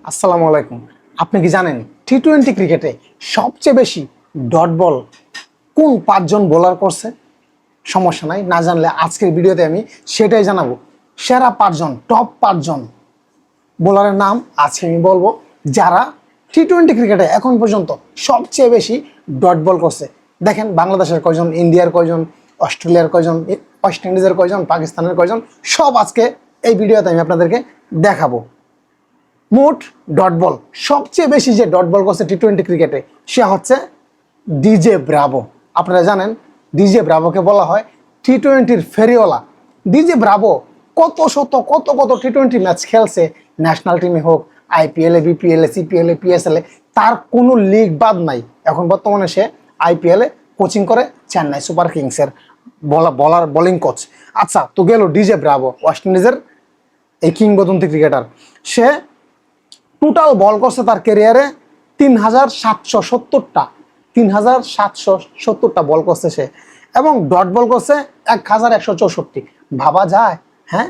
আসসালামু আলাইকুম। আপনি কি জানেন টি-20 ক্রিকেটে সবচেয়ে বেশি ডট বল কোন 5জন বোলার করছে? সমস্যা নাই, না জানলে আজকের ভিডিওতে আমি সেটাই জানাবো। সেরা 5জন, টপ 5জন বোলারের নাম আজকে আমি বলবো, যারা টি-20 ক্রিকেটে এখন পর্যন্ত সবচেয়ে বেশি ডট বল করছে। দেখেন বাংলাদেশের কয়জন, ইন্ডিয়ার কয়জন, অস্ট্রেলিয়ার কয়জন, ওয়েস্ট ইন্ডিজের কয়জন, পাকিস্তানের কয়জন, সব আজকে এই ভিডিওতে আমি আপনাদেরকে দেখাবো। মোট ডট বল সবচেয়ে বেশি যে ডট বল করছে টি-20 ক্রিকেটে, সে হচ্ছে ডিজে ব্রাভো। আপনারা জানেন ডিজে ব্রাভোকে বলা হয় টি-20-র ফেরিওয়ালা। ডিজে ব্রাভো কত টি-20 ম্যাচ খেলছে, ন্যাশনাল টিমে হোক, আইপিএলে, বিপিএলে, সিপিএলে, পিএসএলে, তার কোনো লিগ বাদ নাই। এখন বর্তমানে সে আইপিএলে কোচিং করে চেন্নাই সুপার কিংসের বোলিং কোচ। আচ্ছা, তো গেল ডিজে ব্রাভো, ওয়েস্ট ইন্ডিজের এই কিংবদন্তি ক্রিকেটার। সে টোটাল বল করছে তার ক্যারিয়ারে 3770টা বল করছে সে, এবং ডট বল করছে 1164। ভাবা যায়? হ্যাঁ,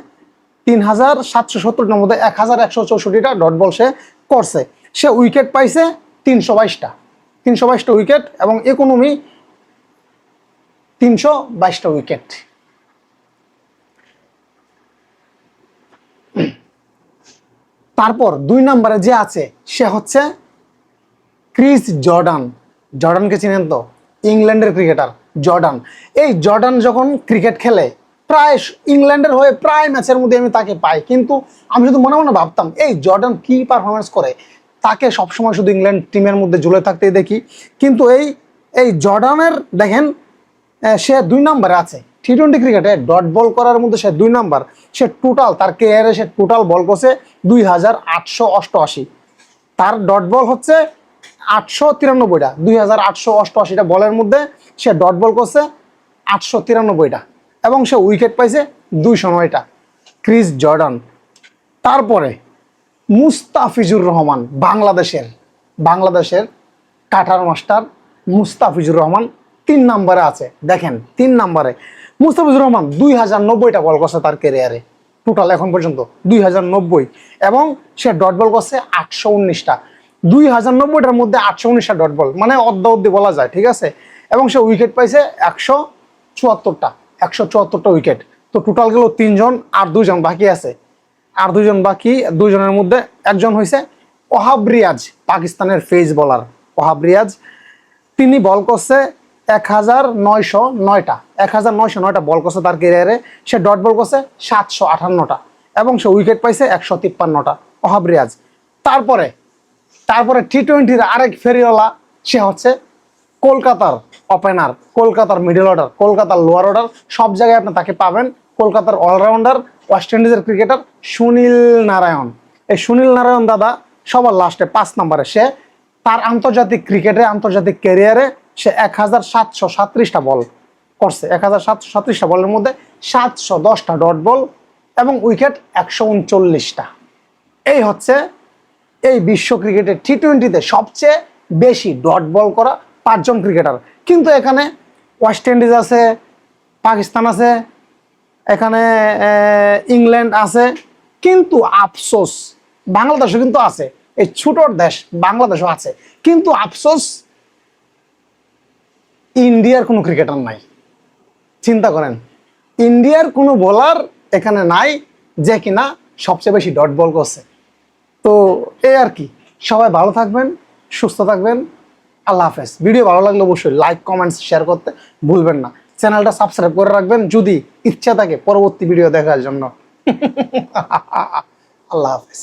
3770টার মধ্যে 1164টা ডট বল সে করছে। সে উইকেট পাইছে 322টা উইকেট, এবং ইকোনমি 322টা উইকেট। তারপর 2 নম্বরে যে আছে সে হচ্ছে ক্রিস জর্ডান। জর্ডানকে চিনেন তো? ইংল্যান্ডের ক্রিকেটার জর্ডান। এই জর্ডান যখন ক্রিকেট খেলে, প্রায় ইংল্যান্ডের হয়ে প্রায় ম্যাচের মধ্যে আমি তাকে পাই, কিন্তু আমি শুধু মনে মনে ভাবতাম এই জর্ডান কি পারফরমেন্স করে, তাকে সবসময় শুধু ইংল্যান্ড টিমের মধ্যে ঝুলে থাকতেই দেখি। কিন্তু এই জর্ডানের দেখেন, সে 2 নম্বরে আছে টি-20 ক্রিকেটে ডট বল করার মধ্যে। সে 2 নম্বর। সে টোটাল তার ক্যারিয়ারে সে টোটাল বল করছে 2888। তার ডট বল হচ্ছে 893টা। 2888টা বলের মধ্যে সে ডট বল করছে 893টা, এবং সে উইকেট পাইছে 209টা। Chris Jordan. তারপরে মুস্তাফিজুর রহমান, বাংলাদেশের কাটার মাস্টার মুস্তাফিজুর রহমান 3 নম্বরে আছে। দেখেন 3 নম্বরে মুস্তাফিজুর রহমান 2090টা বল করছে তার ক্যারিয়ারে, টোটাল এখন পর্যন্ত 2090, এবং সে ডট বল করছে 819টা। 2090টার মধ্যে 819টা ডট বল, মানে অর্ধ বলা যায়, ঠিক আছে। এবং সে উইকেট পাইছে 174টা উইকেট। তো টোটাল গেল 3 জন, আর 2 জন বাকি আছে। আর 2 জন বাকি, 2 জনের মধ্যে একজন হয়েছে ওহাব রিয়াজ, পাকিস্তানের পেস বোলার ওহাব রিয়াজ। তিনি বল করছে 1909টা বল করছে তার ক্যারিয়ারে। সে ডট বল করছে 758টা, এবং সে উইকেট পাইছে 153টা, ওহাব রিয়াজ। তারপরে টি-20-র আরেক ফেরিওয়ালা, সে হচ্ছে কলকাতার ওপেনার, কলকাতার মিডল অর্ডার, কলকাতার লোয়ার অর্ডার, সব জায়গায় আপনি তাকে পাবেন। কলকাতার অলরাউন্ডার, ওয়েস্ট ইন্ডিজের ক্রিকেটার সুনীল নারায়ণ। এই সুনীল নারায়ণ দাদা সবার লাস্টে 5 নম্বরে। সে তার আন্তর্জাতিক ক্যারিয়ারে সে 1737টা বল করছে। 1737টা বলের মধ্যে 710টা ডট বল, এবং উইকেট 139টা। এই হচ্ছে এই বিশ্ব ক্রিকেটে টি-20-তে সবচেয়ে বেশি ডট বল করা 5জন ক্রিকেটার। কিন্তু এখানে ওয়েস্ট ইন্ডিজ আছে, পাকিস্তান আছে, এখানে ইংল্যান্ড আছে, কিন্তু আফসোস বাংলাদেশও কিন্তু আছে। এই ছোটর দেশ বাংলাদেশও আছে, কিন্তু আফসোস ইন্ডিয়ার কোনো ক্রিকেটার নাই। চিন্তা করেন, ইন্ডিয়ার কোনো বোলার এখানে নাই যে কিনা সবচেয়ে বেশি ডট বল করছে। তো এই আর কি। সবাই ভালো থাকবেন, সুস্থ থাকবেন। আল্লাহ হাফেজ। ভিডিও ভালো লাগলে অবশ্যই লাইক, কমেন্টস, শেয়ার করতে ভুলবেন না। চ্যানেলটা সাবস্ক্রাইব করে রাখবেন যদি ইচ্ছা থাকে পরবর্তী ভিডিও দেখার জন্য। আল্লাহ হাফেজ।